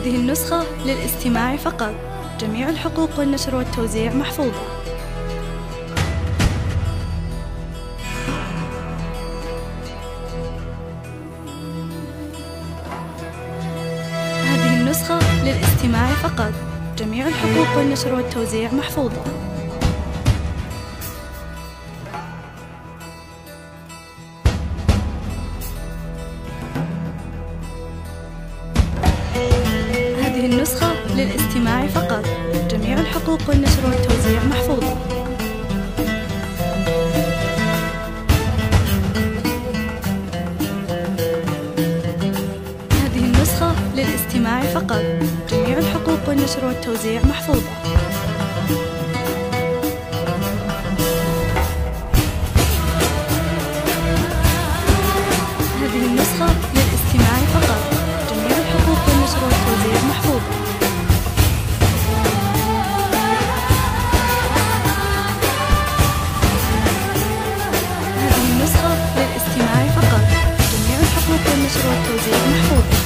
هذه النسخة للاستماع فقط. جميع الحقوق والنشر والتوزيع محفوظة. هذه النسخة للاستماع فقط. جميع الحقوق والنشر والتوزيع محفوظة. هذه النسخة للاستماع فقط. جميع الحقوق والنشر والتوزيع محفوظة. هذه النسخة للاستماع فقط. جميع الحقوق والنشر والتوزيع محفوظة. هذه النسخة للاستماع فقط. جميع الحقوق والنشر والتوزيع محفوظة. هذه النسخة للاستماع فقط. جميع الحقوق والنشر والتوزيع محفوظة.